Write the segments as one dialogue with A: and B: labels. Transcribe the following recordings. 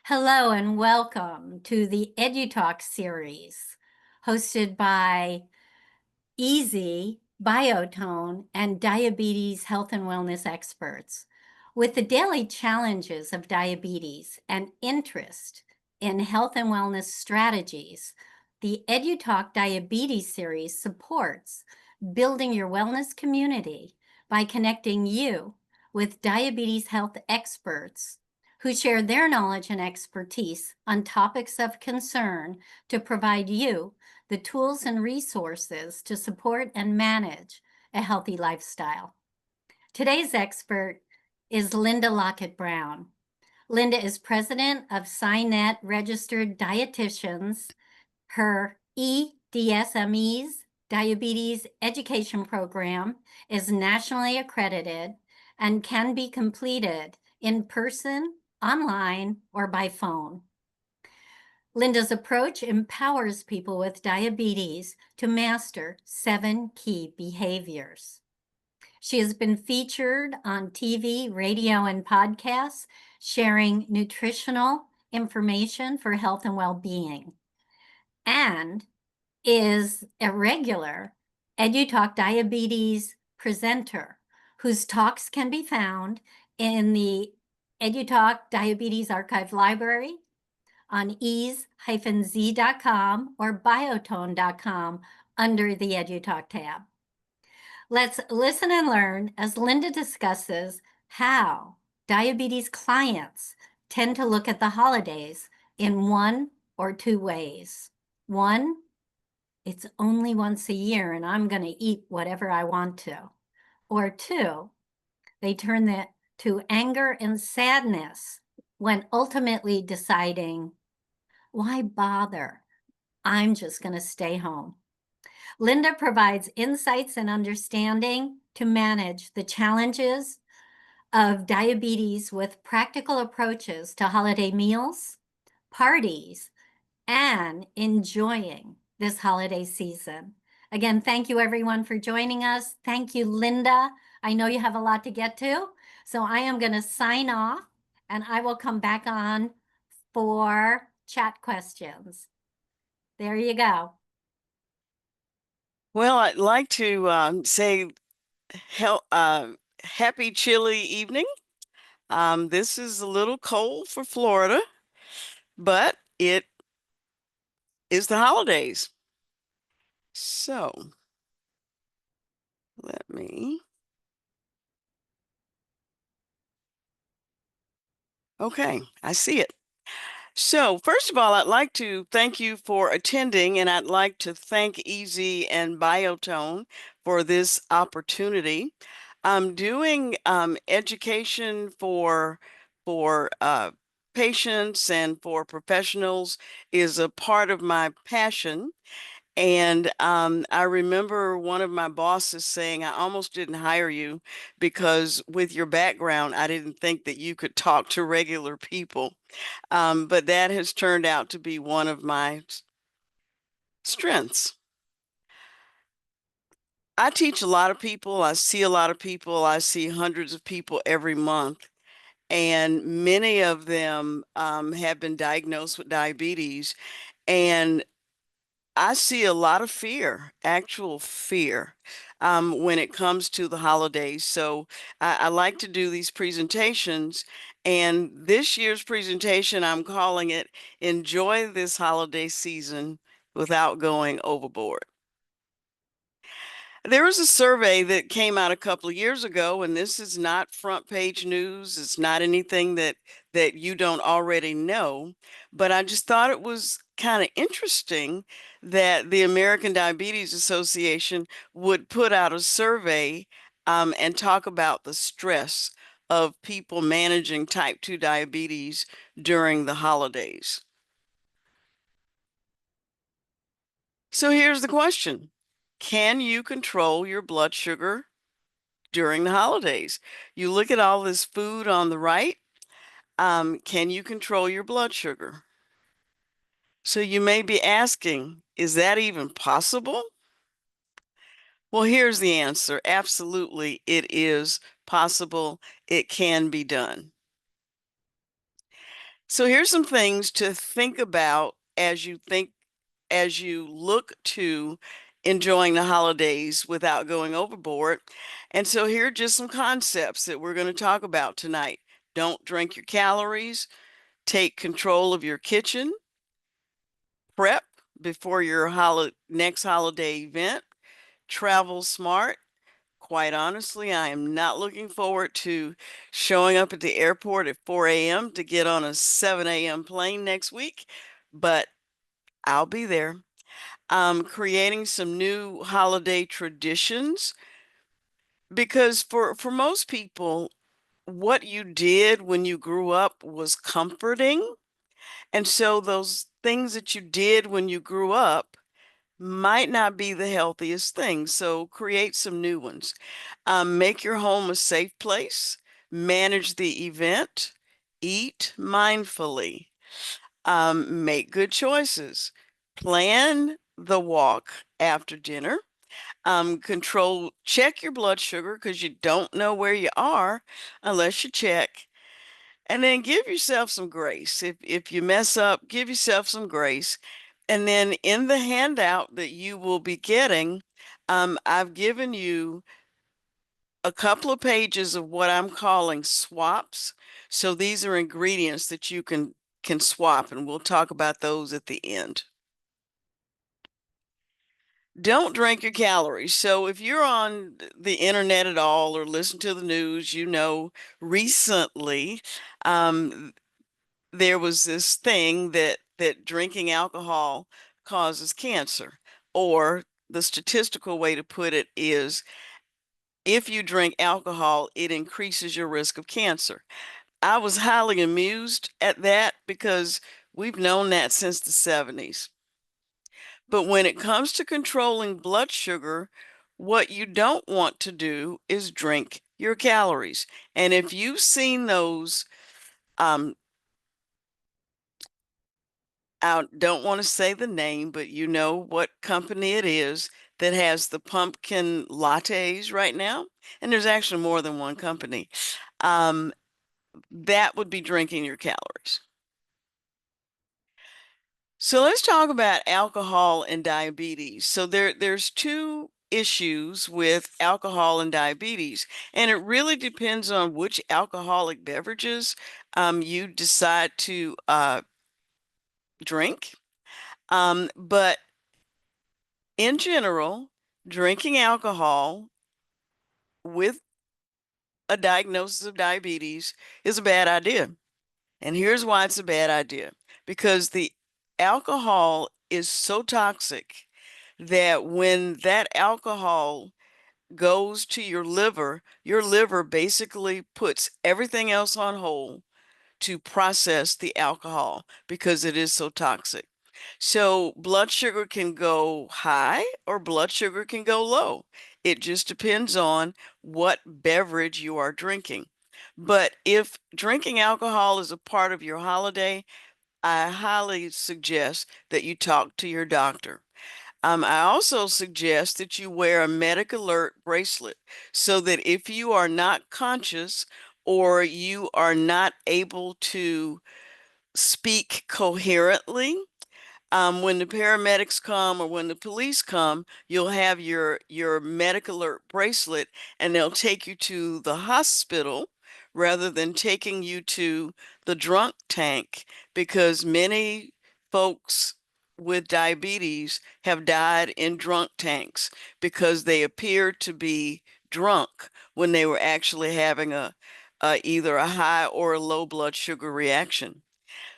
A: Hello and welcome to the EDU-TALK series, hosted by Easy, Biotone, and diabetes health and wellness experts. With the daily challenges of diabetes and interest in health and wellness strategies, the EDU-TALK Diabetes series supports building your wellness community by connecting you with diabetes health experts who share their knowledge and expertise on topics of concern to provide you the tools and resources to support and manage a healthy lifestyle. Today's expert is Linda Lockett-Brown. Linda is president of Cinet Registered Dietitians. Her eDSMEs diabetes education program is nationally accredited and can be completed in person, online, or by phone. Linda's approach empowers people with diabetes to master 7 key behaviors. She has been featured on TV, radio, and podcasts, sharing nutritional information for health and well-being, and is a regular EDU-TALK Diabetes presenter whose talks can be found in the EDU-TALK Diabetes Archive Library, on ease-z.com or biotone.com under the EDU-TALK tab. Let's listen and learn as Linda discusses how diabetes clients tend to look at the holidays in one or two ways. One, it's only once a year and I'm going to eat whatever I want to. Or two, they turn that to anger and sadness when ultimately deciding, why bother? I'm just going to stay home. Linda provides insights and understanding to manage the challenges of diabetes with practical approaches to holiday meals, parties, and enjoying this holiday season. Again, thank you everyone for joining us. Thank you, Linda. I know you have a lot to get to, so I am going to sign off and I will come back on for chat questions. There you go.
B: Well, I'd like to say happy chilly evening. This is a little cold for Florida, but it is the holidays. So let me. Okay, I see it. So first of all, I'd like to thank you for attending, and I'd like to thank Easy and Biotone for this opportunity. I'm doing education for patients and for professionals is a part of my passion. And I remember one of my bosses saying, I almost didn't hire you because with your background, I didn't think that you could talk to regular people. But that has turned out to be one of my strengths. I teach a lot of people. I see a lot of people. I see hundreds of people every month. And many of them have been diagnosed with diabetes. And I see a lot of fear, actual fear, when it comes to the holidays. So I like to do these presentations. And this year's presentation, I'm calling it Enjoy This Holiday Season Without Going Overboard. There was a survey that came out a couple of years ago, and this is not front page news. It's not anything that you don't already know, but I just thought it was kind of interesting that the American Diabetes Association would put out a survey and talk about the stress of people managing type 2 diabetes during the holidays. So here's the question. Can you control your blood sugar during the holidays? You look at all this food on the right. Can you control your blood sugar? So you may be asking, is that even possible? Well, here's the answer. Absolutely, it is possible. It can be done. So here's some things to think about as you look to enjoying the holidays without going overboard. And so here are just some concepts that we're going to talk about tonight. Don't drink your calories, take control of your kitchen, prep before your next holiday event, travel smart. Quite honestly, I am not looking forward to showing up at the airport at 4 a.m. to get on a 7 a.m. plane next week, but I'll be there. Creating some new holiday traditions because for most people, what you did when you grew up was comforting. And so those things that you did when you grew up might not be the healthiest thing. So create some new ones. Make your home a safe place. Manage the event. Eat mindfully. Make good choices. Plan the walk after dinner. Check your blood sugar because you don't know where you are unless you check. And then give yourself some grace. If you mess up, give yourself some grace. And then in the handout that you will be getting, I've given you a couple of pages of what I'm calling swaps. So these are ingredients that you can swap, and we'll talk about those at the end. Don't drink your calories. So if you're on the internet at all or listen to the news, you know, recently um, there was this thing that drinking alcohol causes cancer, or the statistical way to put it is if you drink alcohol, it increases your risk of cancer. I was highly amused at that because we've known that since the 70s. But when it comes to controlling blood sugar, what you don't want to do is drink your calories. And if you've seen those, I don't want to say the name, but you know what company it is that has the pumpkin lattes right now. And there's actually more than one company. That would be drinking your calories. So let's talk about alcohol and diabetes. So there's two issues with alcohol and diabetes, and it really depends on which alcoholic beverages you decide to drink. But in general, drinking alcohol with a diagnosis of diabetes is a bad idea. And here's why it's a bad idea. Because the alcohol is so toxic that when that alcohol goes to your liver basically puts everything else on hold to process the alcohol because it is so toxic. So blood sugar can go high or blood sugar can go low. It just depends on what beverage you are drinking. But if drinking alcohol is a part of your holiday, I highly suggest that you talk to your doctor. I also suggest that you wear a medic alert bracelet so that if you are not conscious or you are not able to speak coherently, when the paramedics come or when the police come, you'll have your medic alert bracelet and they'll take you to the hospital rather than taking you to the drunk tank because many folks with diabetes have died in drunk tanks because they appeared to be drunk when they were actually having either a high or a low blood sugar reaction.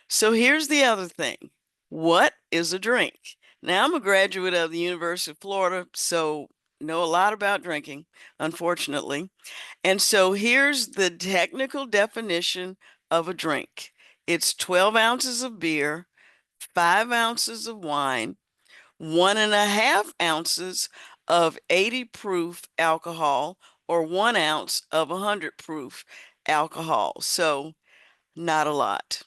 B: So here's the other thing. What is a drink? Now, I'm a graduate of the University of Florida, so know a lot about drinking, unfortunately. And so here's the technical definition of a drink. It's 12 ounces of beer, 5 ounces of wine, 1.5 ounces of 80 proof alcohol, or 1 ounce of 100 proof alcohol. So not a lot.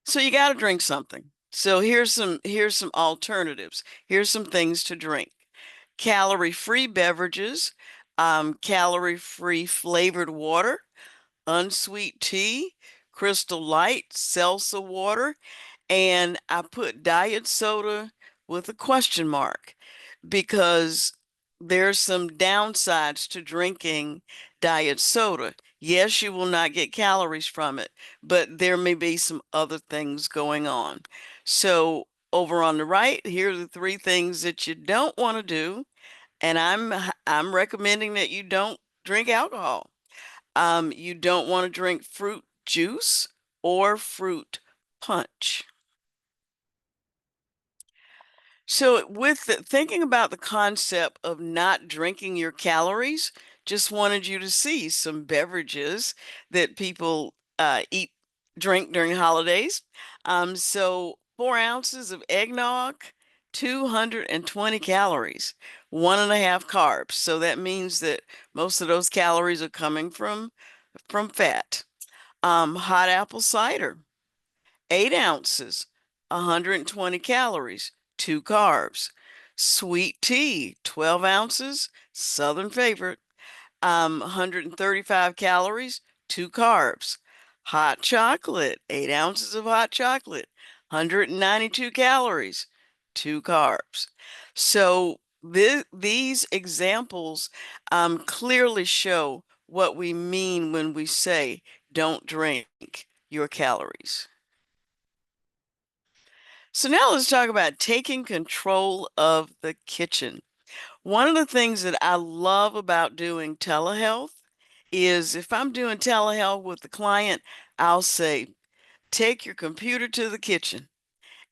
B: So you got to drink something. So here's some alternatives. Here's some things to drink. Calorie-free beverages, calorie-free flavored water, unsweet tea, Crystal Light, Seltzer water, and I put diet soda with a question mark because there's some downsides to drinking diet soda. Yes, you will not get calories from it, but there may be some other things going on. So over on the right, here are the three things that you don't want to do, and I'm recommending that you don't drink alcohol. You don't want to drink fruit juice or fruit punch. So, with thinking about the concept of not drinking your calories, just wanted you to see some beverages that people drink during holidays. So 4 ounces of eggnog, 220 calories, 1.5 carbs. So that means that most of those calories are coming from fat. Hot apple cider, 8 ounces, 120 calories, 2 carbs. Sweet tea, 12 ounces, Southern favorite, 135 calories, 2 carbs. Hot chocolate, 8 ounces of hot chocolate, 192 calories, 2 carbs. So these examples clearly show what we mean when we say don't drink your calories. So now let's talk about taking control of the kitchen. One of the things that I love about doing telehealth is if I'm doing telehealth with the client, I'll say, take your computer to the kitchen.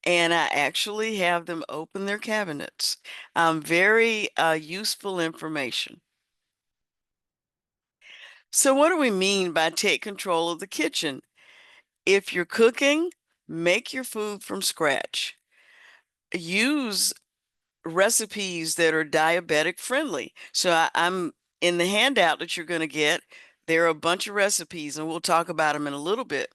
B: And I actually have them open their cabinets. Very useful information. So, what do we mean by take control of the kitchen? If you're cooking, make your food from scratch. Use recipes that are diabetic friendly. So I'm in the handout that you're going to get. There are a bunch of recipes, and we'll talk about them in a little bit.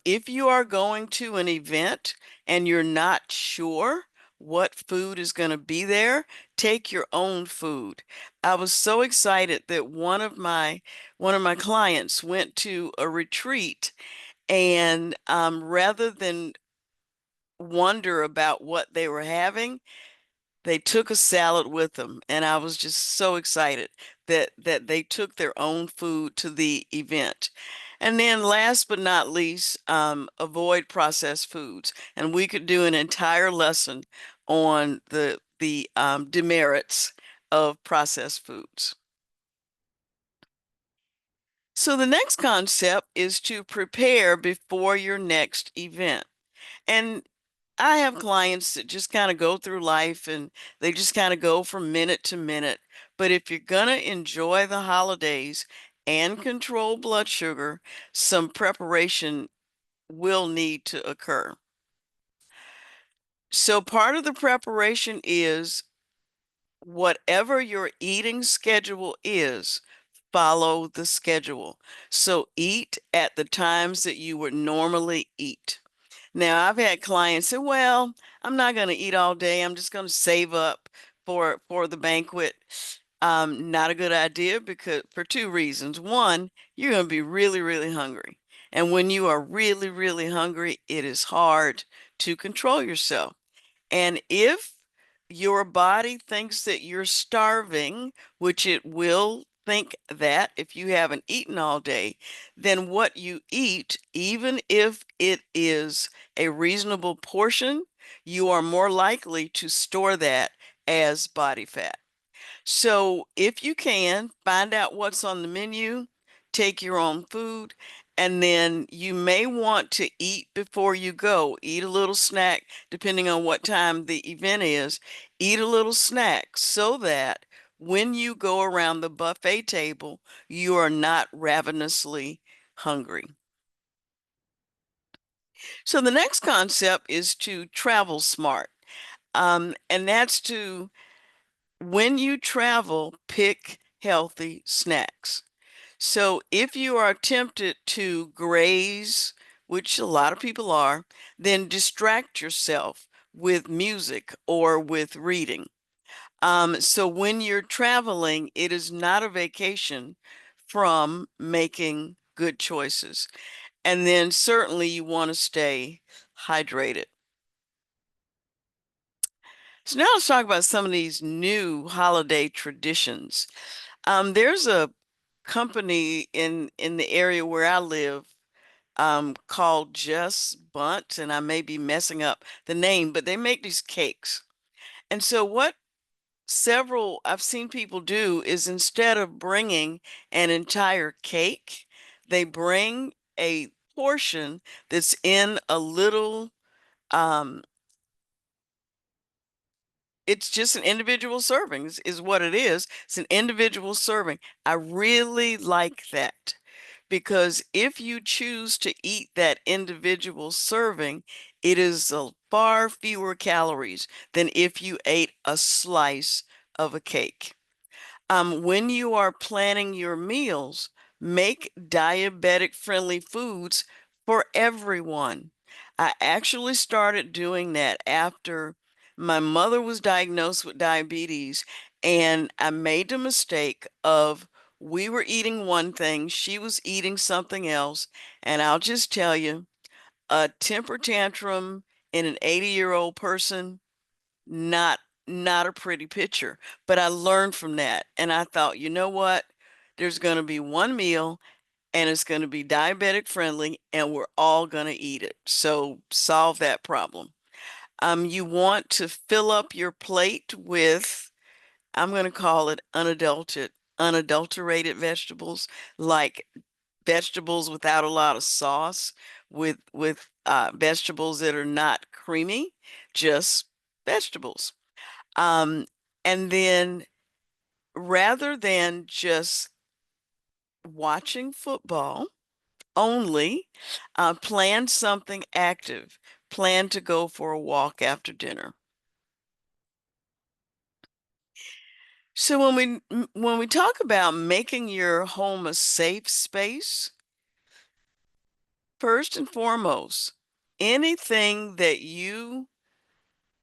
B: If you are going to an event and you're not sure what food is going to be there, take your own food. I was so excited that one of my clients went to a retreat, and rather than wonder about what they were having, they took a salad with them, and I was just so excited that they took their own food to the event. And then last but not least, avoid processed foods. And we could do an entire lesson on the demerits of processed foods. So the next concept is to prepare before your next event. And I have clients that just kind of go through life and they just kind of go from minute to minute. But if you're going to enjoy the holidays and control blood sugar, some preparation will need to occur. So part of the preparation is whatever your eating schedule is, follow the schedule. So eat at the times that you would normally eat. Now, I've had clients say, "Well, I'm not going to eat all day. I'm just going to save up for the banquet." Not a good idea because for two reasons. One, you're going to be really, really hungry. And when you are really, really hungry, it is hard to control yourself. And if your body thinks that you're starving, which it will think that if you haven't eaten all day, then what you eat, even if it is a reasonable portion, you are more likely to store that as body fat. So if you can, find out what's on the menu, take your own food, and then you may want to eat before you go. Eat a little snack, depending on what time the event is. Eat a little snack so that when you go around the buffet table, you are not ravenously hungry. So the next concept is to travel smart. And that's to when you travel, pick healthy snacks. So if you are tempted to graze, which a lot of people are, then distract yourself with music or with reading. So when you're traveling, it is not a vacation from making good choices. And then certainly you want to stay hydrated. So now let's talk about some of these new holiday traditions. There's a company in the area where I live called Just Bunt, and I may be messing up the name, but they make these cakes. And so what several I've seen people do is instead of bringing an entire cake, they bring a portion that's in a little um it's just an individual serving is what it is. It's an individual serving. I really like that because if you choose to eat that individual serving, it is a far fewer calories than if you ate a slice of a cake. When you are planning your meals, make diabetic friendly foods for everyone. I actually started doing that after my mother was diagnosed with diabetes, and I made the mistake of we were eating one thing, she was eating something else, and I'll just tell you, a temper tantrum in an 80-year-old person, not not a pretty picture. But I learned from that, and I thought, you know what? There's going to be one meal, and it's going to be diabetic friendly, and we're all going to eat it. So solve that problem. You want to fill up your plate with, I'm going to call it unadulterated vegetables, like vegetables without a lot of sauce, with vegetables that are not creamy, just vegetables. Um, and then rather than just watching football only, plan something active. Plan to go for a walk after dinner. So when we talk about making your home a safe space, first and foremost, anything that you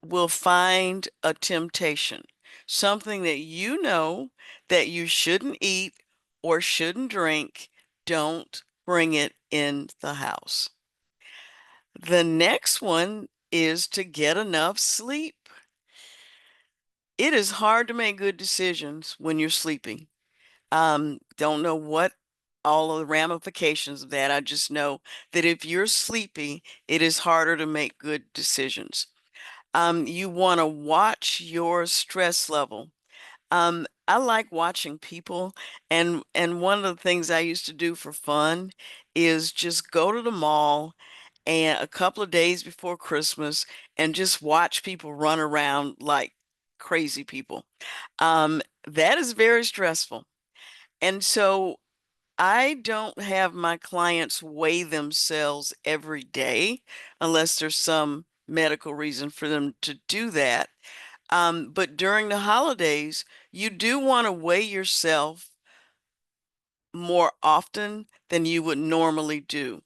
B: will find a temptation, something that you know that you shouldn't eat or shouldn't drink, don't bring it in the house. The next one is to get enough sleep. It is hard to make good decisions when you're sleeping. Don't know what all of the ramifications of that. I just know that if you're sleepy, it is harder to make good decisions. You want to watch your stress level. I like watching people, and one of the things I used to do for fun is just go to the mall and a couple of days before Christmas and just watch people run around like crazy people. That is very stressful. And so I don't have my clients weigh themselves every day unless there's some medical reason for them to do that. But during the holidays, you do want to weigh yourself more often than you would normally do.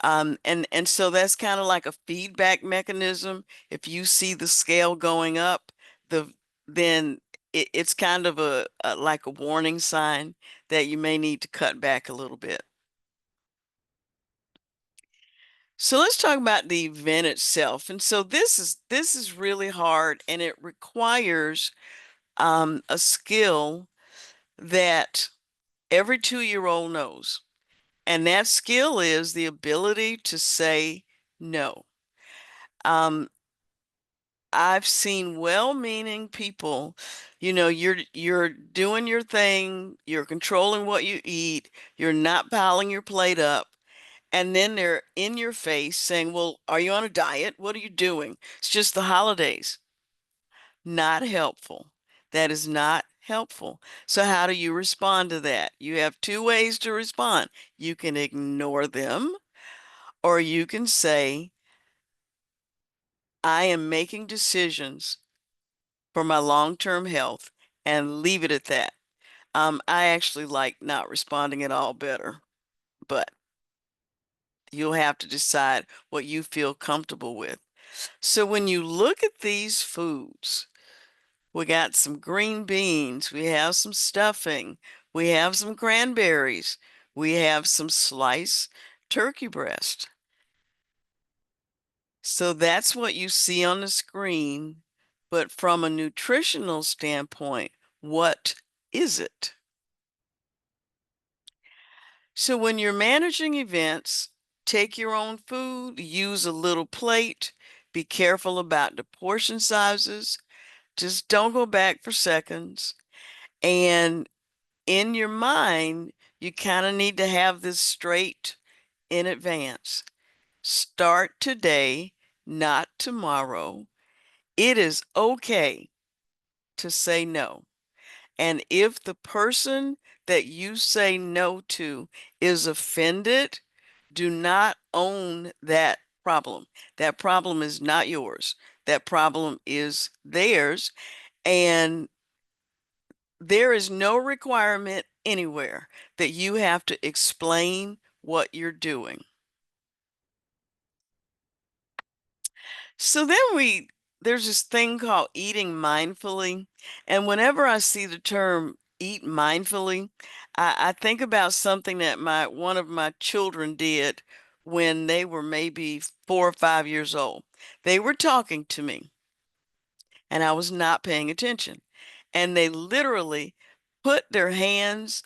B: And so that's kind of like a feedback mechanism. If you see the scale going up, then it's kind of a like a warning sign that you may need to cut back a little bit. So let's talk about the event itself. And so this is really hard, and it requires a skill that every 2-year-old knows. And that skill is the ability to say no. Um, I've seen well-meaning people, you're doing your thing, you're controlling what you eat, you're not piling your plate up, and then they're in your face saying, "Well, are you on a diet? What are you doing? It's just the holidays." Not helpful. That is not helpful. So how do you respond to that? You have two ways to respond. You can ignore them, or you can say, I am making decisions for my long-term health, and leave it at that. I actually like not responding at all better, but you'll have to decide what you feel comfortable with. So when you look at these foods, we got some green beans, we have some stuffing, we have some cranberries, We have some sliced turkey breast. So that's what you see on the screen. But from a nutritional standpoint, what is it? So when you're managing events, take your own food, use a little plate, be careful about the portion sizes. Just don't go back for seconds. And in your mind, you kind of need to have this straight in advance. Start today, not tomorrow. It is okay to say no. And if the person that you say no to is offended, do not own that problem. That problem is not yours. That problem is theirs. And there is no requirement anywhere that you have to explain what you're doing. So then there's this thing called eating mindfully. And whenever I see the term eat mindfully, I think about something that one of my children did when they were maybe 4 or 5 years old. They were talking to me and I was not paying attention. And they literally put their hands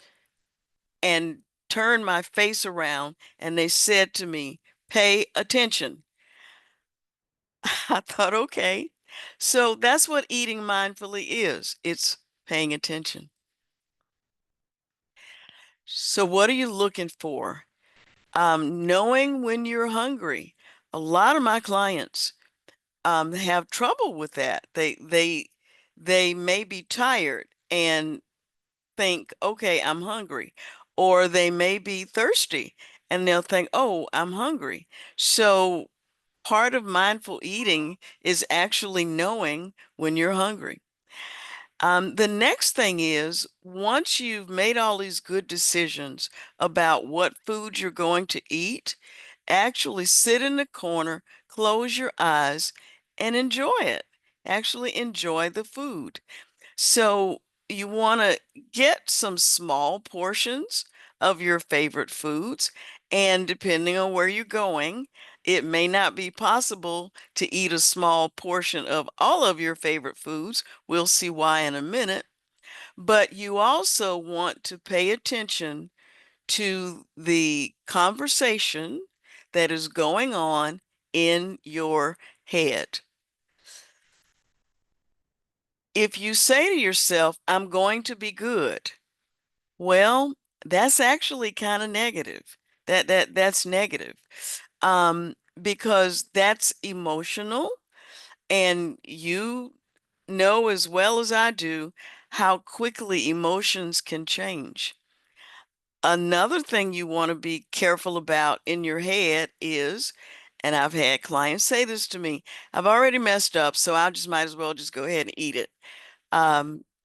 B: and turned my face around and they said to me, "Pay attention." I thought, okay. So that's what eating mindfully is. It's paying attention. So what are you looking for? Knowing when you're hungry. A lot of my clients have trouble with that. They may be tired and think, okay, I'm hungry. Or they may be thirsty and they'll think, oh, I'm hungry. So part of mindful eating is actually knowing when you're hungry. The next thing is once you've made all these good decisions about what food you're going to eat, actually sit in the corner, close your eyes, and enjoy it. Actually enjoy the food. So you want to get some small portions of your favorite foods. And depending on where you're going, it may not be possible to eat a small portion of all of your favorite foods. We'll see why in a minute. But you also want to pay attention to the conversation that is going on in your head. If you say to yourself, I'm going to be good, well, that's actually kind of negative. That's negative. Because that's emotional, and you know as well as I do how quickly emotions can change. Another thing you want to be careful about in your head is, and I've had clients say this to me, I've already messed up, so I just might as well just go ahead and eat it.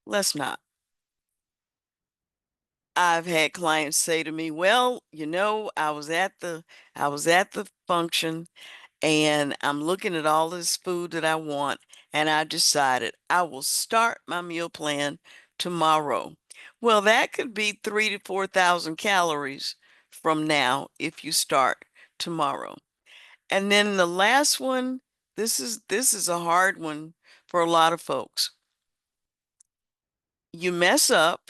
B: Let's not. I've had clients say to me, well, I was at the function and I'm looking at all this food that I want, and I decided I will start my meal plan tomorrow. Well, that could be 3 to 4,000 calories from now if you start tomorrow. And then the last one, this is a hard one for a lot of folks. You mess up.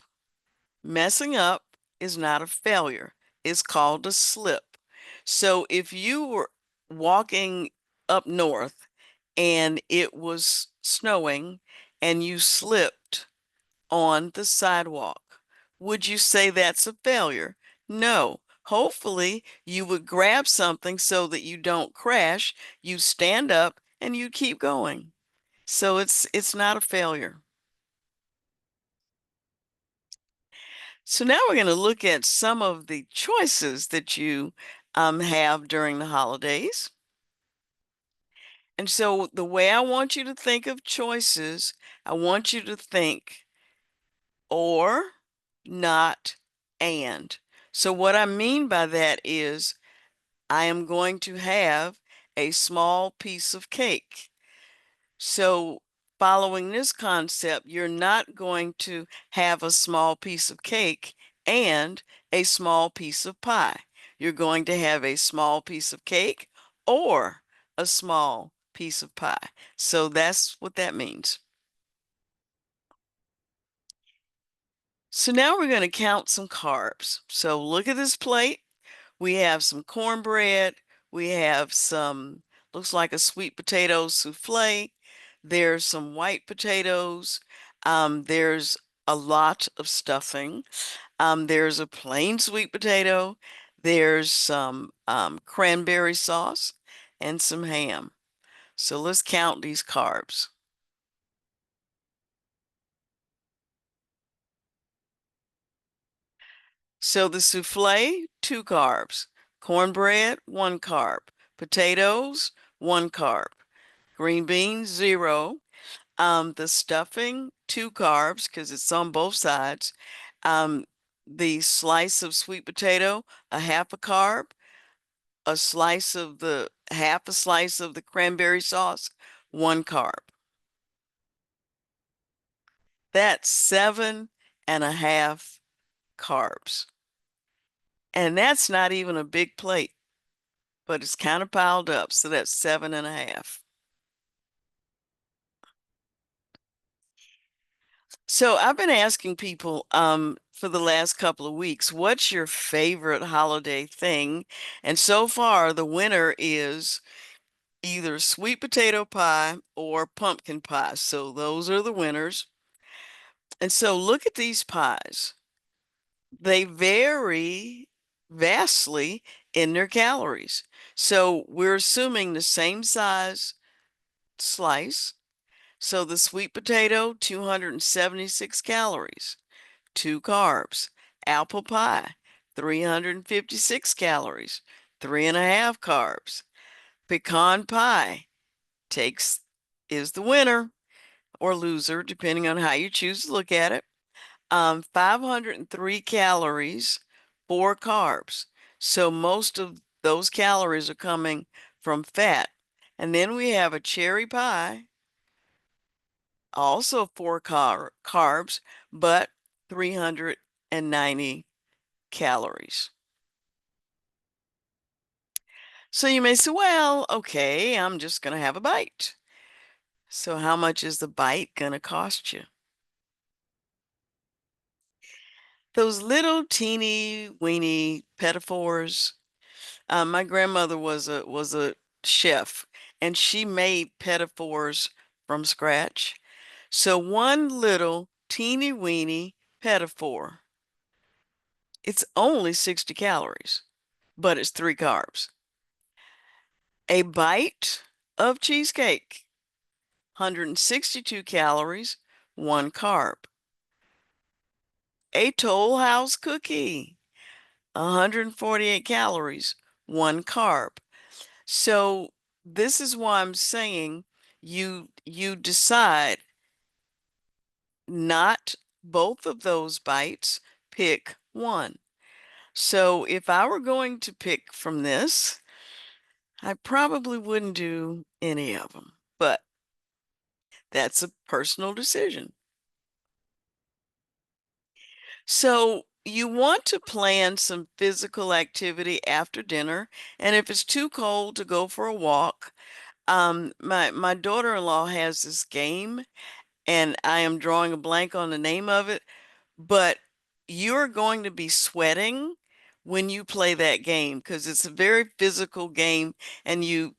B: Messing up is not a failure. It's called a slip. So if you were walking up north and it was snowing and you slipped on the sidewalk, would you say that's a failure? No. Hopefully, you would grab something so that you don't crash, you stand up and you keep going. So it's not a failure. So now we're going to look at some of the choices that you have during the holidays. And so the way I want you to think of choices, I want you to think or, not, and. So what I mean by that is I am going to have a small piece of cake. So following this concept, you're not going to have a small piece of cake and a small piece of pie. You're going to have a small piece of cake or a small piece of pie. So that's what that means. So now we're going to count some carbs. So look at this plate. We have some cornbread. We have some, looks like a sweet potato souffle. There's some white potatoes. There's a lot of stuffing. There's a plain sweet potato. There's some cranberry sauce and some ham. So let's count these carbs. So the souffle, 2 carbs. Cornbread, 1 carb. Potatoes, 1 carb. Green beans, 0. The stuffing, 2 carbs because it's on both sides. The slice of sweet potato, a half a carb. Half a slice of the cranberry sauce, 1 carb. That's 7.5 carbs. And that's not even a big plate, but it's kind of piled up. So that's 7.5. So I've been asking people for the last couple of weeks, what's your favorite holiday thing? And so far, the winner is either sweet potato pie or pumpkin pie. So those are the winners. And so look at these pies. They vary vastly in their calories. So we're assuming the same size slice. So the sweet potato, 276 calories, 2 carbs. Apple pie, 356 calories, 3.5 carbs. Pecan pie is the winner or loser, depending on how you choose to look at it. 503 calories, 4 carbs. So most of those calories are coming from fat. And then we have a cherry pie, also 4 carbs, but 390 calories. So you may say, well, okay, I'm just going to have a bite. So how much is the bite going to cost you? Those little teeny weeny pedophores. My grandmother was a chef, and she made pedophores from scratch. So one little teeny weeny pedophore, it's only 60 calories, but it's 3 carbs. A bite of cheesecake, 162 calories, 1 carb. A Toll House cookie, 148 calories, 1 carb. So this is why I'm saying you decide not both of those bites, pick one. So if I were going to pick from this, I probably wouldn't do any of them, but that's a personal decision. So you want to plan some physical activity after dinner, and if it's too cold to go for a walk, my daughter-in-law has this game, and I am drawing a blank on the name of it, but you're going to be sweating when you play that game because it's a very physical game, and the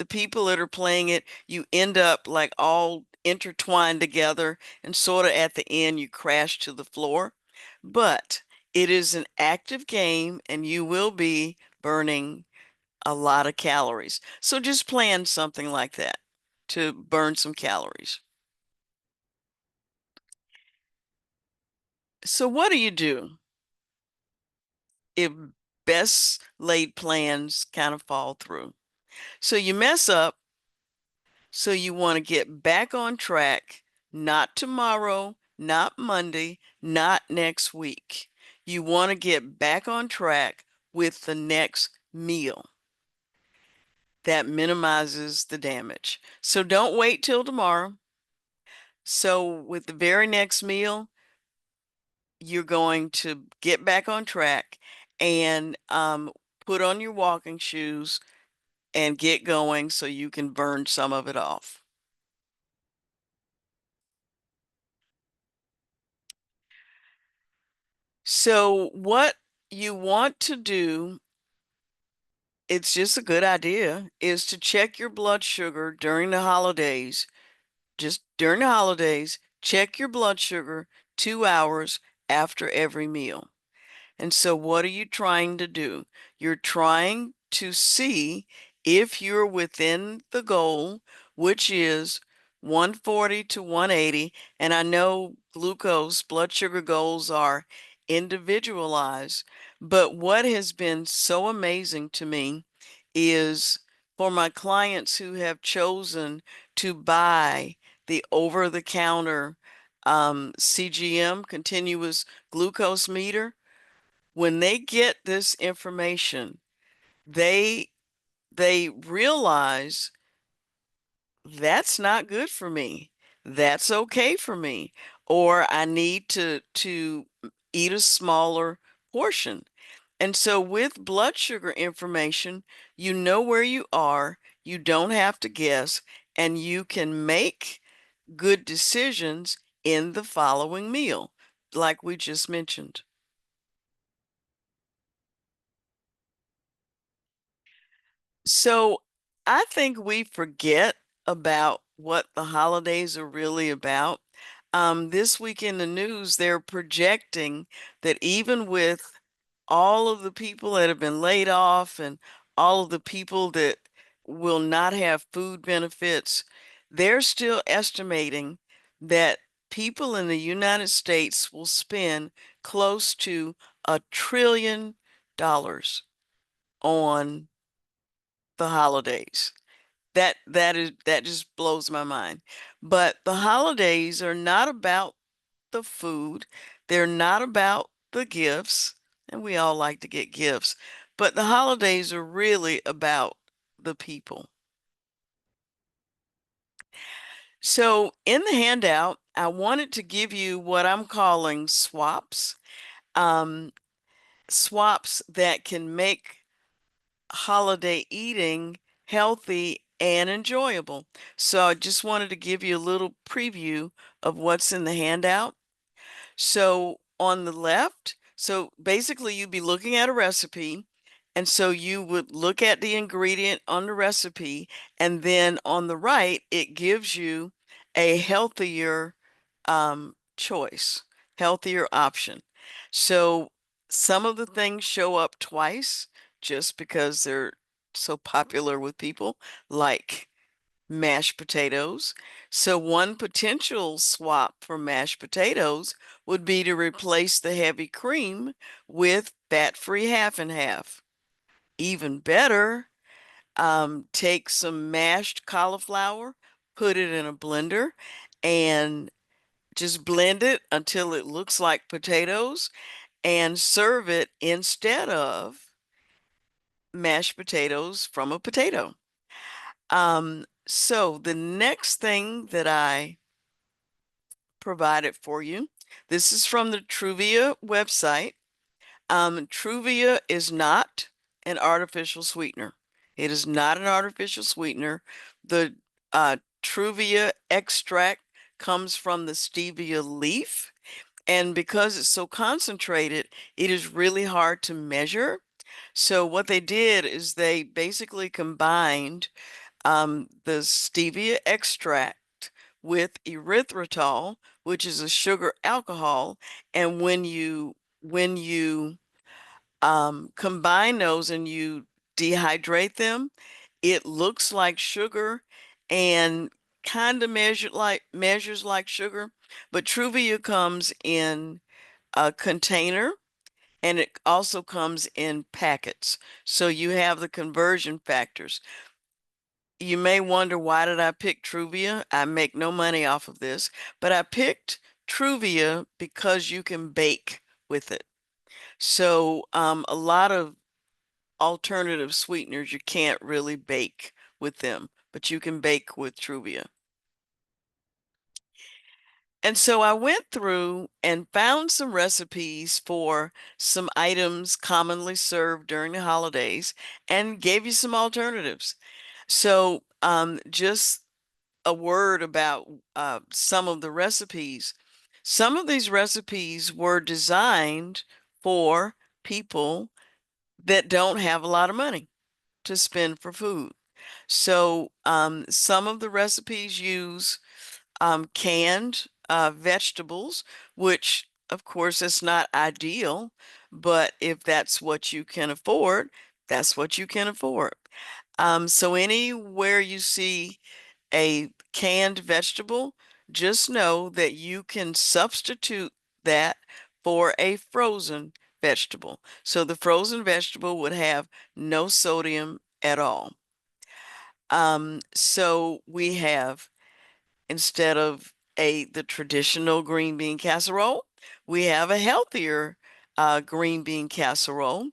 B: people that are playing it, you end up like all intertwined together, and sort of at the end you crash to the floor. But it is an active game, and you will be burning a lot of calories. So just plan something like that to burn some calories. So what do you do if best laid plans kind of fall through? So you mess up, so you want to get back on track, not tomorrow, not Monday, not next week. You want to get back on track with the next meal. That minimizes the damage. So don't wait till tomorrow. So with the very next meal, you're going to get back on track and put on your walking shoes and get going so you can burn some of it off. So what you want to do, it's just a good idea, is to check your blood sugar during the holidays. Just during the holidays, check your blood sugar 2 hours after every meal. And so what are you trying to do? You're trying to see if you're within the goal, which is 140 to 180. And I know glucose, blood sugar goals are individualized, but what has been so amazing to me is for my clients who have chosen to buy the over-the-counter CGM, continuous glucose meter, when they get this information, they realize that's not good for me. That's okay for me. Or I need to eat a smaller portion. And so with blood sugar information, you know where you are, you don't have to guess, and you can make good decisions in the following meal, like we just mentioned. So I think we forget about what the holidays are really about. This week in the news, they're projecting that even with all of the people that have been laid off and all of the people that will not have food benefits, they're still estimating that people in the United States will spend close to $1 trillion on the holidays. That just blows my mind. But the holidays are not about the food. They're not about the gifts, and we all like to get gifts. But the holidays are really about the people. So in the handout, I wanted to give you what I'm calling swaps. Um, Swaps that can make holiday eating healthy and enjoyable. So I just wanted to give you a little preview of what's in the handout. So on the left, so basically you'd be looking at a recipe, and so you would look at the ingredient on the recipe, and then on the right, it gives you a healthier choice, healthier option. So some of the things show up twice just because they're so popular with people, like mashed potatoes. So one potential swap for mashed potatoes would be to replace the heavy cream with fat-free half and half. Even better, take some mashed cauliflower, put it in a blender, and just blend it until it looks like potatoes and serve it instead of mashed potatoes from a potato. So the next thing that I provided for you, this is from the Truvia website. Truvia is not an artificial sweetener. It is not an artificial sweetener. The Truvia extract comes from the stevia leaf, and because it's so concentrated, it is really hard to measure. So what they did is they basically combined the stevia extract with erythritol, which is a sugar alcohol, and when you combine those and you dehydrate them, it looks like sugar and kind of measures like sugar. But Truvia comes in a container, and it also comes in packets. So you have the conversion factors. You may wonder, why did I pick Truvia? I make no money off of this, but I picked Truvia because you can bake with it. So a lot of alternative sweeteners, you can't really bake with them, but you can bake with Truvia. And so I went through and found some recipes for some items commonly served during the holidays and gave you some alternatives. So just a word about some of the recipes. Some of these recipes were designed for people that don't have a lot of money to spend for food. So some of the recipes use canned vegetables, which of course is not ideal, but if that's what you can afford, that's what you can afford. So anywhere you see a canned vegetable, just know that you can substitute that for a frozen vegetable. So the frozen vegetable would have no sodium at all. So we have, instead of the traditional green bean casserole, we have a healthier green bean casserole.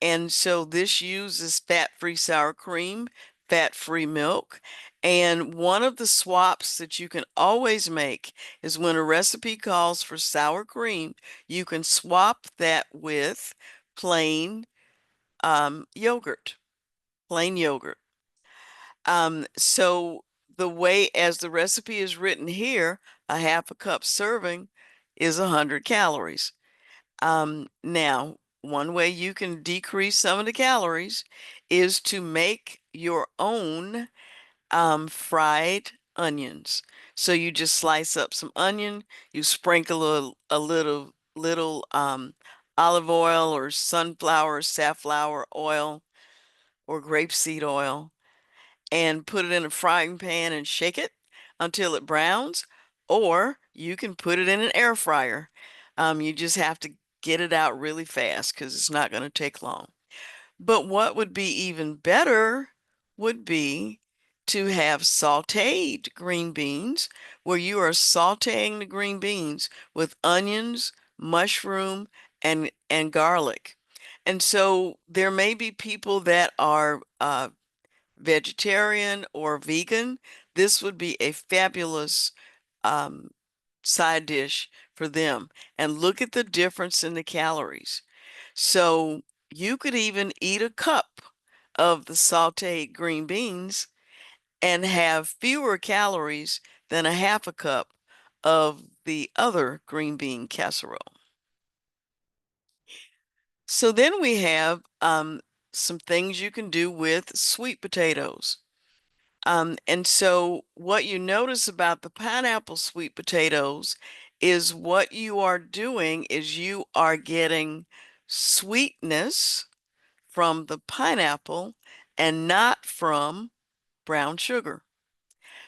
B: And so this uses fat-free sour cream, fat-free milk. And one of the swaps that you can always make is when a recipe calls for sour cream, you can swap that with plain yogurt, plain yogurt. So the way as the recipe is written here, a half a cup serving is 100 calories. Now, one way you can decrease some of the calories is to make your own fried onions. So you just slice up some onion, you sprinkle a little olive oil or sunflower, safflower oil or grapeseed oil, and put it in a frying pan and shake it until it browns, or you can put it in an air fryer. You just have to get it out really fast because it's not going to take long. But what would be even better would be to have sauteed green beans, where you are sauteing the green beans with onions, mushroom, and garlic. And so there may be people that are vegetarian or vegan. This would be a fabulous um, side dish for them. And look at the difference in the calories. So you could even eat a cup of the sauteed green beans and have fewer calories than a half a cup of the other green bean casserole. So then we have some things you can do with sweet potatoes. And so what you notice about the pineapple sweet potatoes is what you are doing is you are getting sweetness from the pineapple and not from brown sugar.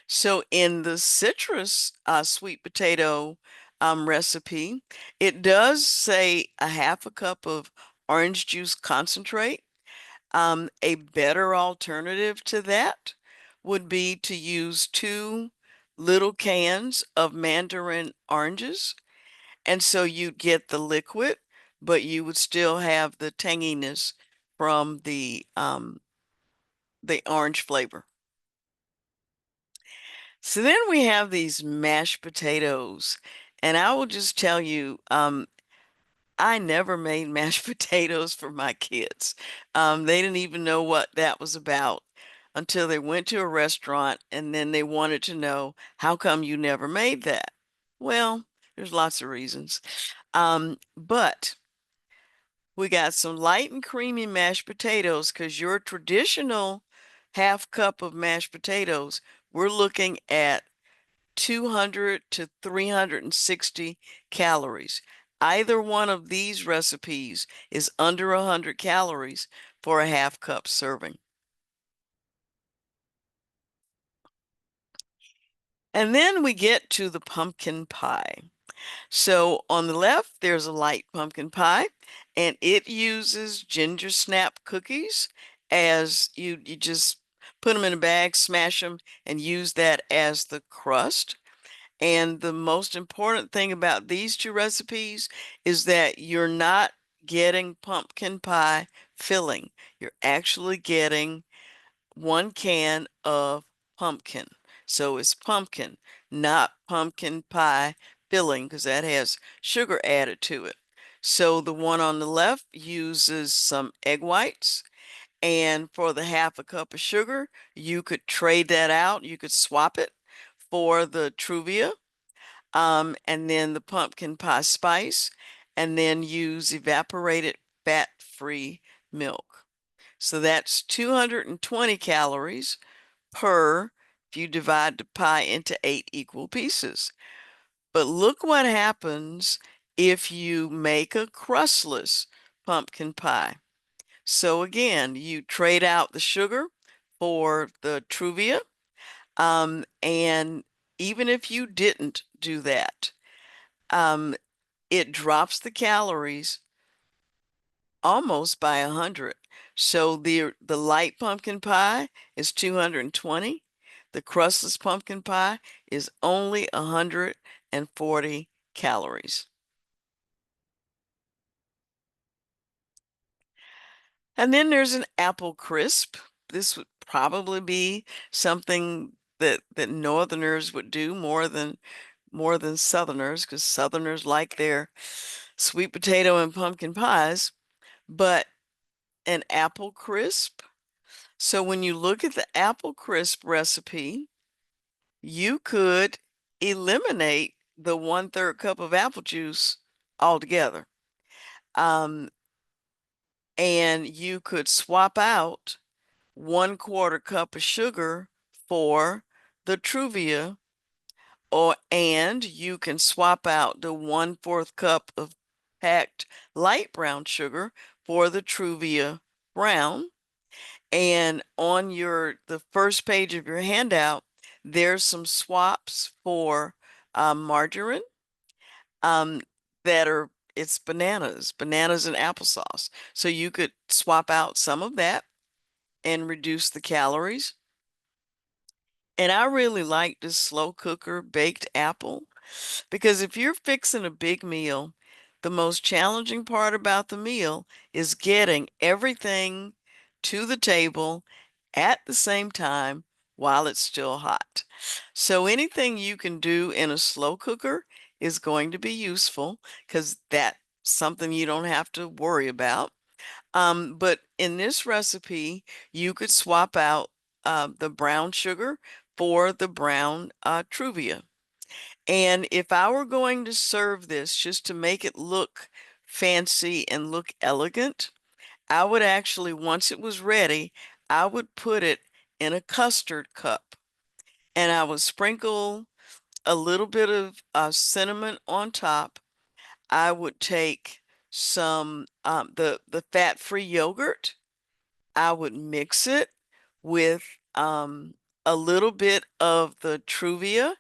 B: So in the citrus sweet potato recipe, it does say a half a cup of orange juice concentrate. A better alternative to that would be to use 2 little cans of mandarin oranges. And so you'd get the liquid, but you would still have the tanginess from the orange flavor. So then we have these mashed potatoes. And I will just tell you, I never made mashed potatoes for my kids. They didn't even know what that was about until they went to a restaurant and then they wanted to know, how come you never made that? Well, there's lots of reasons. But we got some light and creamy mashed potatoes because your traditional half cup of mashed potatoes, we're looking at 200 to 360 calories. Either one of these recipes is under 100 calories for a half cup serving. And then we get to the pumpkin pie. So on the left, there's a light pumpkin pie, and it uses ginger snap cookies as you just put them in a bag, smash them, and use that as the crust. And the most important thing about these 2 recipes is that you're not getting pumpkin pie filling. You're actually getting 1 can of pumpkin. So it's pumpkin, not pumpkin pie filling, because that has sugar added to it. So the one on the left uses some egg whites, and for the half a cup of sugar, you could trade that out. You could swap it for the Truvia, and then the pumpkin pie spice, and then use evaporated fat-free milk. So that's 220 calories per, if you divide the pie into 8 equal pieces. But look what happens if you make a crustless pumpkin pie. So again, you trade out the sugar for the Truvia, and even if you didn't do that, it drops the calories almost by 100. So the light pumpkin pie is 220. The crustless pumpkin pie is only 140 calories. And then there's an apple crisp. This would probably be something that Northerners would do more than Southerners, because Southerners like their sweet potato and pumpkin pies. But an apple crisp. So when you look at the apple crisp recipe, you could eliminate the 1/3 cup of apple juice altogether. And you could swap out 1/4 cup of sugar for the Truvia, and you can swap out the 1/4 cup of packed light brown sugar for the Truvia brown. And on the first page of your handout, there's some swaps for margarine, that are, it's bananas and applesauce. So you could swap out some of that and reduce the calories. And I really like this slow cooker baked apple, because if you're fixing a big meal, the most challenging part about the meal is getting everything to the table at the same time while it's still hot. So anything you can do in a slow cooker is going to be useful, because that's something you don't have to worry about. But in this recipe, you could swap out the brown sugar for the brown Truvia. And if I were going to serve this just to make it look fancy and look elegant, I would actually, once it was ready, I would put it in a custard cup, and I would sprinkle a little bit of cinnamon on top. I would take some the fat-free yogurt. I would mix it with a little bit of the Truvia,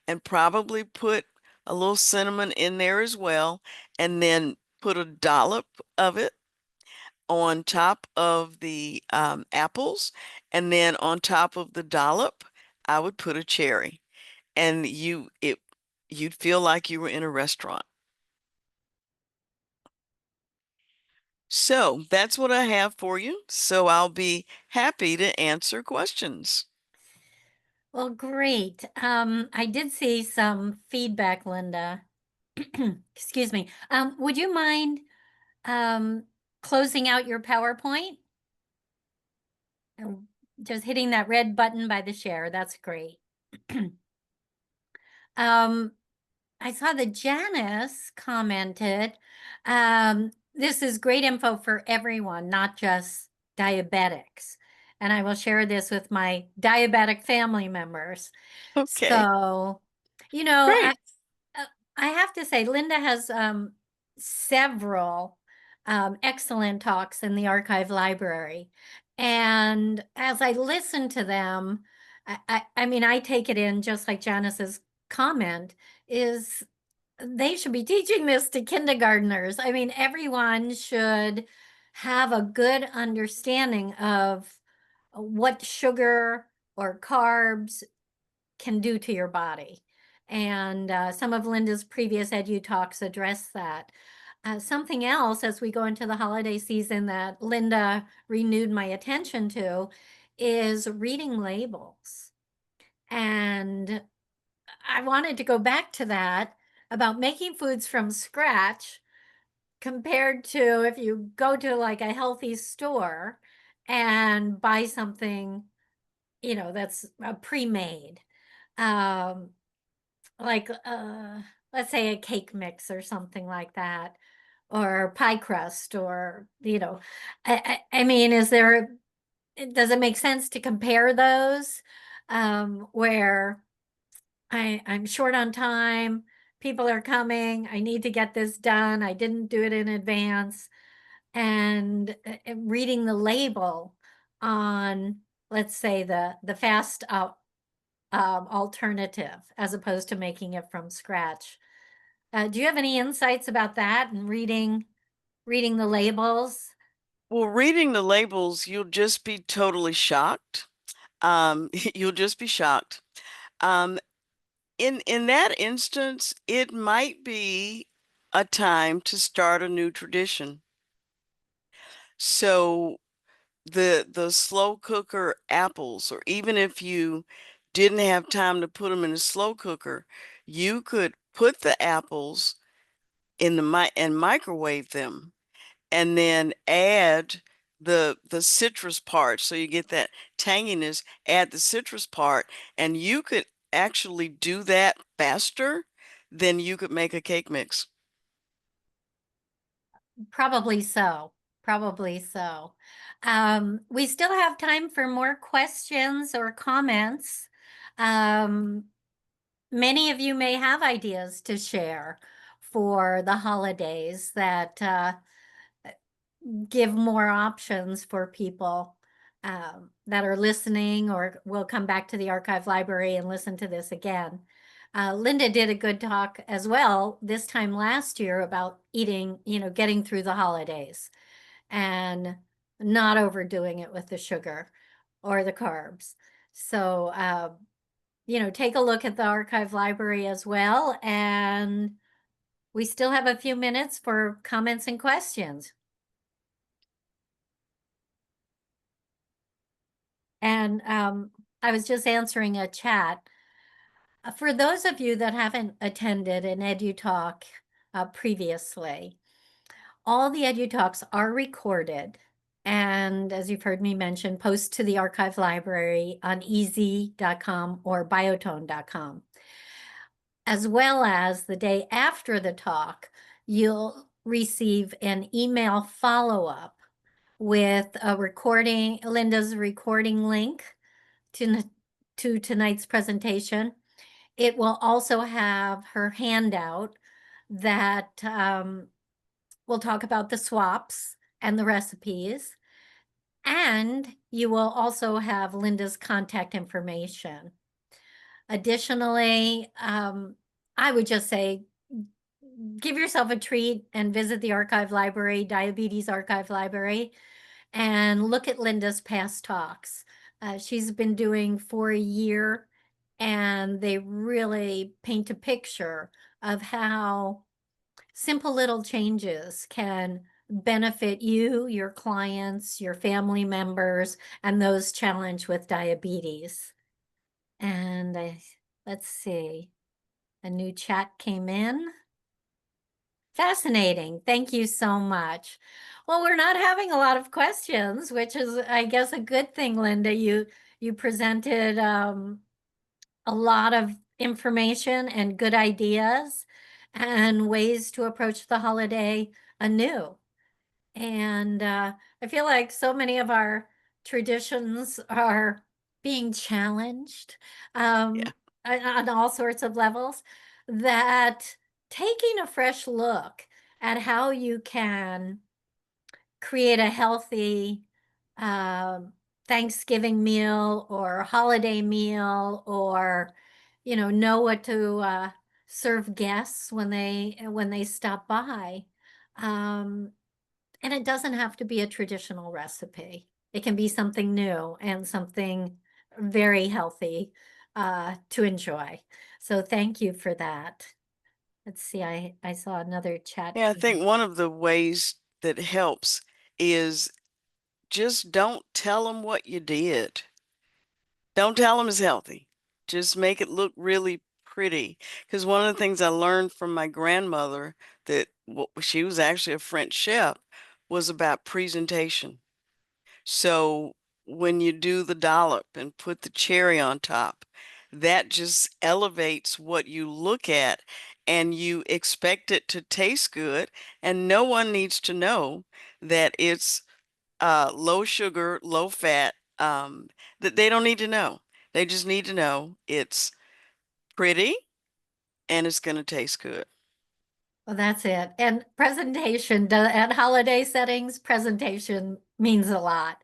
B: and probably put a little cinnamon in there as well, and then put a dollop of it on top of the apples, and then on top of the dollop, I would put a cherry, and you'd feel like you were in a restaurant. So that's what I have for you. So I'll be happy to answer questions.
A: Well, great. I did see some feedback, Linda. Excuse me. Would you mind um, closing out your PowerPoint? Just hitting that red button by the share. That's great. I saw that Janice commented, this is great info for everyone, not just diabetics. And I will share this with my diabetic family members.
B: Okay,
A: So, you know,
B: great.
A: I have to say, Linda has several excellent talks in the archive library. And as I listen to them, I mean, I take it in just like Janice's comment is they should be teaching this to kindergartners. I mean, everyone should have a good understanding of what sugar or carbs can do to your body. And some of Linda's previous EDU talks address that. Something else as we go into the holiday season that Linda renewed my attention to is reading labels. And I wanted to go back to that about making foods from scratch compared to if you go to like a healthy store and buy something, that's pre-made. Um, like let's say a cake mix or something like that, or pie crust, or I mean, does it make sense to compare those, where I'm short on time, people are coming, I need to get this done, I didn't do it in advance, and reading the label on, let's say, the fast alternative, as opposed to making it from scratch. Do you have any insights about that and reading the labels?
B: Well, reading the labels, you'll just be totally shocked. You'll just be shocked. Um, in that instance, it might be a time to start a new tradition. So the slow cooker apples, or even if you didn't have time to put them in a slow cooker, you could put the apples in and microwave them, and then add the citrus part, so you get that tanginess, add the citrus part, and you could actually do that faster than you could make a cake mix.
A: Probably so. Probably so. We still have time for more questions or comments. Um, Many of you may have ideas to share for the holidays that give more options for people that are listening or will come back to the archive library and listen to this again. Linda did a good talk as well this time last year about eating, getting through the holidays and not overdoing it with the sugar or the carbs. So, take a look at the archive library as well. And we still have a few minutes for comments and questions. And I was just answering a chat. For those of you that haven't attended an EDU-TALK previously, all the EDU-TALKs are recorded. And as you've heard me mention, post to the archive library on easy.com or biotone.com. As well as the day after the talk, you'll receive an email follow-up with a recording, Linda's recording link to tonight's presentation. It will also have her handout that will talk about the swaps and the recipes. And you will also have Linda's contact information. Additionally, I would just say, give yourself a treat and visit the archive library, Diabetes Archive Library, and look at Linda's past talks. She's been doing for a year, and they really paint a picture of how simple little changes can benefit you, your clients, your family members, and those challenged with diabetes. And let's see, a new chat came in. Fascinating. Thank you so much. Well, we're not having a lot of questions, which is, I guess, a good thing, Linda. You presented a lot of information and good ideas and ways to approach the holiday anew. And I feel like so many of our traditions are being challenged
B: Yeah.
A: on all sorts of levels, that taking a fresh look at how you can create a healthy um, Thanksgiving meal or holiday meal, or know what to serve guests when they stop by. Um, and it doesn't have to be a traditional recipe. It can be something new and something very healthy to enjoy. So thank you for that. Let's see, I saw another chat.
B: Yeah, I think one of the ways that helps is just don't tell them what you did. Don't tell them it's healthy. Just make it look really pretty. Because one of the things I learned from my grandmother that she was actually a French chef was about presentation. So when you do the dollop and put the cherry on top, that just elevates what you look at, and you expect it to taste good, and no one needs to know that it's low sugar, low fat, that they don't need to know. They just need to know it's pretty and it's going to taste good.
A: Well, that's it. And presentation at holiday settings, presentation means a lot.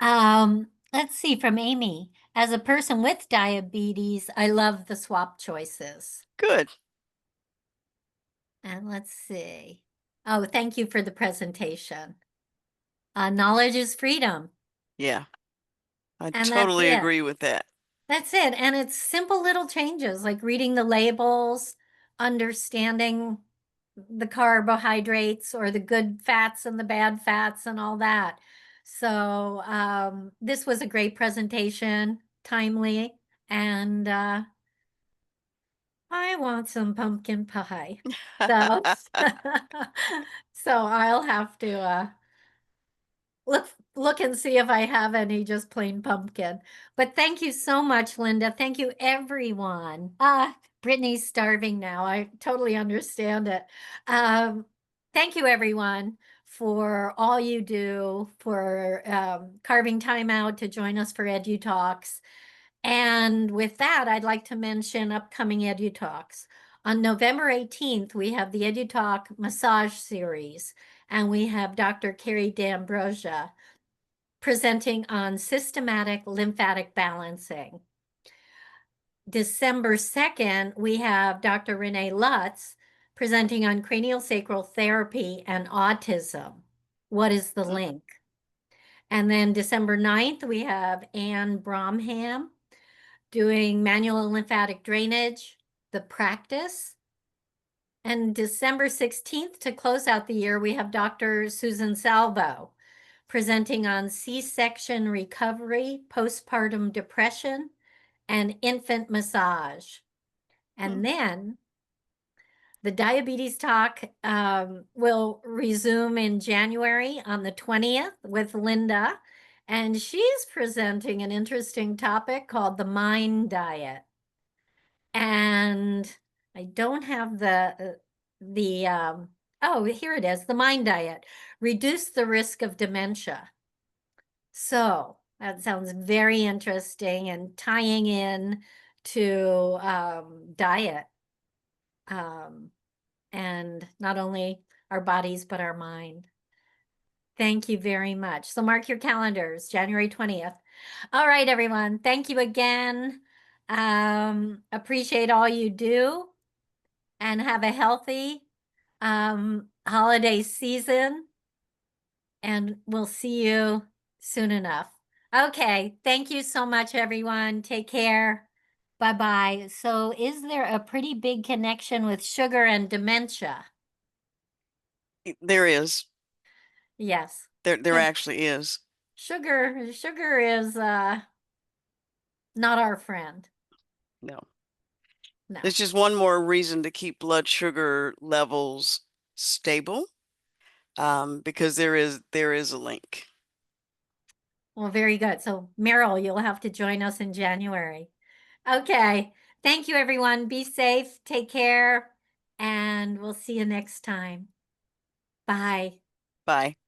A: Let's see from Amy. As a person with diabetes, I love the swap choices.
B: Good.
A: And let's see. Oh, thank you for the presentation. Knowledge is freedom.
B: Yeah, I
A: And that's
B: totally
A: it.
B: agree with that.
A: That's it. And it's simple little changes like reading the labels, understanding the carbohydrates or the good fats and the bad fats and all that. So this was a great presentation, timely, and I want some pumpkin pie. So, so I'll have to look and see if I have any just plain pumpkin. But thank you so much, Linda. Thank you, everyone. Brittany's starving now. I totally understand it. Um, thank you, everyone, for all you do, for carving time out to join us for Edu Talks. And with that, I'd like to mention upcoming Edu Talks. On November 18th, we have the Edu Talk massage series, and we have Dr. Carrie D'Ambrosia presenting on systematic lymphatic balancing. December 2nd, we have Dr. Renee Lutz presenting on cranial sacral therapy and autism. What is the link? And then December 9th, we have Anne Bromham doing manual lymphatic drainage, the practice. And December 16th, to close out the year, we have Dr. Susan Salvo presenting on C-section recovery, postpartum depression, and infant massage. And then the diabetes talk will resume in January on the 20th with Linda. And she's presenting an interesting topic called the MIND diet. And I don't have oh, here it is, the MIND diet. Reduce the risk of dementia. So that sounds very interesting and tying in to diet and not only our bodies, but our mind. Thank you very much. So mark your calendars, January 20th. All right, everyone. Thank you again. Appreciate all you do and have a healthy holiday season. And we'll see you soon enough. Okay. Thank you so much, everyone. Take care. Bye-bye. So is there a pretty big connection with sugar and dementia?
B: There is.
A: Yes.
B: There
A: 'Cause
B: actually is.
A: sugar is not our friend.
B: No.
A: No.
B: It's just one more reason to keep blood sugar levels stable, because there is a link.
A: Well, very good. So Meryl, you'll have to join us in January. Okay. Thank you, everyone. Be safe. Take care. And we'll see you next time. Bye.
B: Bye.